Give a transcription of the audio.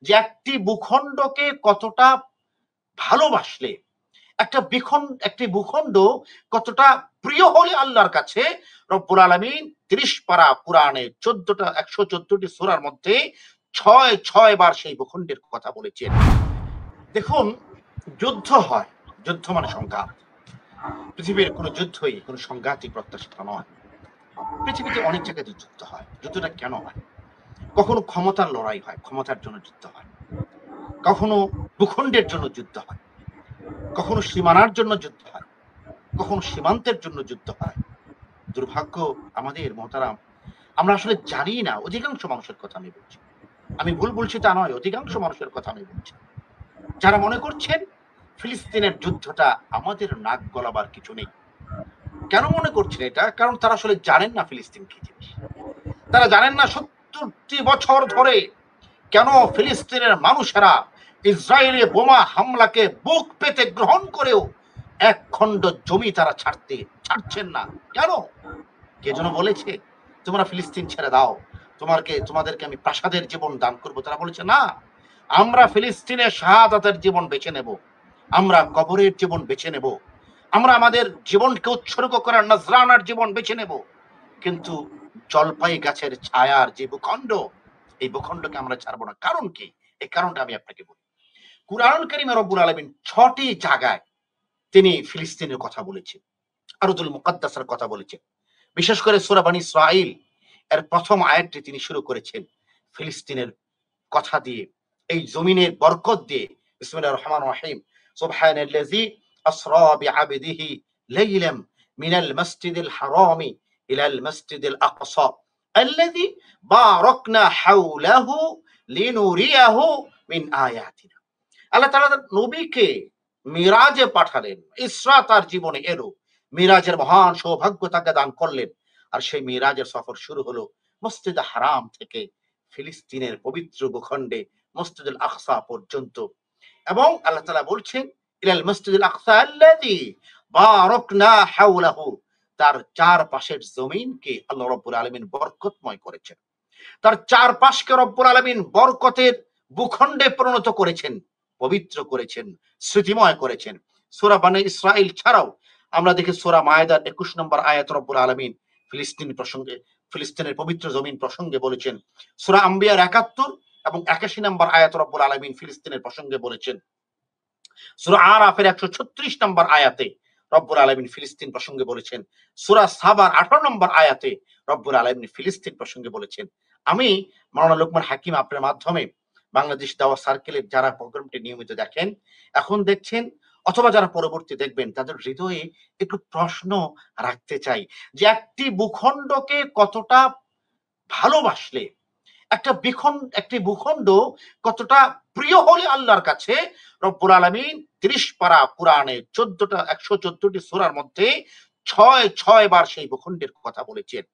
যে একটি ভূখণ্ডকে কতটা ভালোবাসলে, একটি ভূখণ্ড কতটা প্রিয় হলে আল্লাহর কাছে রব্বুল আলামিন ৩০ পারা কোরআনে ১১৪টি সূরার মধ্যে ৬ বার সেই ভূখণ্ডের কথা বলেছেন। দেখুন, যুদ্ধ হয়, যুদ্ধ মানে সংঘাত। পৃথিবীর কোন যুদ্ধই কোন সংঘাতই প্রত্যাশিত নয়। পৃথিবীতে অনেক জায়গায় যুদ্ধ হয়। যুদ্ধটা কেন হয়? কখনো ক্ষমতার লড়াই হয়, ক্ষমতার জন্য যুদ্ধ হয়। কখনো ভূখণ্ডের জন্য যুদ্ধ হয়। কখনো সীমানার জন্য যুদ্ধ হয়। কখনো সীমান্তের জন্য যুদ্ধ হয়। দুর্ভাগ্য আমাদের মহতারাম, আমরা আসলে জানি না। অধিকাংশ মানুষের কথা আমি বলছি। আমি ভুল বলছি তা নয়, অধিকাংশ মানুষের কথা আমি বলছি। যারা মনে করছেন ফিলিস্তিনের যুদ্ধটা আমাদের নাক গলাবার কিছু নেই। কেন মনে করছেন এটা? কারণ তারা আসলে জানেন না ফিলিস্তিন কি জিনিস। তারা জানেন না ৭০টি বছর ধরে কেন ফিলিস্তিনের মানুষেরা ইসরায়েলি বোমা হামলাকে বুক পেতে গ্রহণ করেও এক খণ্ড জমি তারা ছাড়ছেন না। কেন? কে যেন বলেছে, তোমরা ফিলিস্তিন ছেড়ে দাও, তোমাদেরকে আমি প্রাসাদের জীবন দান করব। তারা বলেছে, না, আমরা ফিলিস্তিনের শাহাদাতের জীবন বেছে নেব, আমরা কবরের জীবন বেছে নেব, আমরা আমাদের জীবনকে উৎসর্গ করার নজরানার জীবন বেছে নেব। কিন্তু জলপাই গাছের ছায়ার যে ভূখণ্ড, এই ভূখণ্ডকে আমরা ছাড়বো না। কারণ কি? এই কারণটা আমি আপনাকে বলি। কুরআন কারীমে রব্বুল আলামিন ৬টি জায়গায় তিনি ফিলিস্তিনের কথা বলেছেন, আরদুল মুকাদ্দাসের কথা বলেছেন। বিশেষ করে সূরা বনী ইসরাঈল এর ১ম আয়াতটি তিনি শুরু করেছেন ফিলিস্তিনের কথা দিয়ে, এই জমিনের বরকত দিয়ে। বিসমিল্লাহির রহমানির রহিম। সুবহানাল্লাযী আসরা বিআবদিহি লাইলাম মিনাল মাসজিদিল হারামি ইলাল মাসজিদিল আকসা আল্লাযী বারাকনা হাওলাহু লিনুরিয়াহু মিন আয়াতিনা। আল্লাহ তাআলা তার নবীকে মিরাজে পাঠালেন। ইসরা তার জীবনে এলো। মিরাজের মহান সৌভাগ্য তাকে দান করলেন। আর সেই মিরাজের সফর শুরু হলো মসজিদে হারাম থেকে ফিলিস্তিনের পবিত্র ভূখণ্ডে মসজিদুল আকসা পর্যন্ত। এবং আল্লাহ তাআলা বলছেন, ইলাল মসজিদুল আকসা আল্লাযী বারাকনা হাওলাহু, তার চারপাশের জমিনকে আল্লাহ রাব্বুল আলামিন বরকতময় করেছেন। তার চারপাশকে রব্বুল আলামিন বরকতের ভূখণ্ডে পরিণত করেছেন, পবিত্র করেছেন, স্মৃতিময় করেছেন। সূরা বনী ইসরাঈল ছাড়াও আমরা দেখি সূরা মায়েদার ২১ নম্বর আয়াত রব্বুল আলামিন ফিলিস্তিন প্রসঙ্গে, ফিলিস্তিনের পবিত্র জমিন প্রসঙ্গে বলেছেন। সূরা আম্বিয়ার ৭১ এবং ৮১ নম্বর আয়াত রব্বুল আলামিন ফিলিস্তিনের প্রসঙ্গে বলেছেন। সূরা আরাফের ১৩৬ নম্বর আয়াতে রব্বুল আলামিন ফিলিস্তিন প্রসঙ্গে বলেছেন। সূরা সাবার ১৮ নম্বর আয়াতে রব্বুল আলামিন ফিলিস্তিন প্রসঙ্গে বলেছেন। আমি মাওলানা লোকমান হাকিম আপনার মাধ্যমে বাংলাদেশ দাওয়া সার্কেলের যারা প্রোগ্রামটি নিয়মিত দেখেন, এখন দেখছেন অথবা যারা পরবর্তী দেখবেন, তাদের হৃদয়ে একটু প্রশ্ন রাখতে চাই যে একটি ভূখণ্ডকে কতটা ভালোবাসলে, একটি ভূখণ্ড কতটা প্রিয় হলে আল্লাহর কাছে রব্বুল আলামিন ৩০ পারা কোরআনে ১১৪টি সূরার মধ্যে ৬ বার সেই ভূখণ্ডের কথা বলেছেন।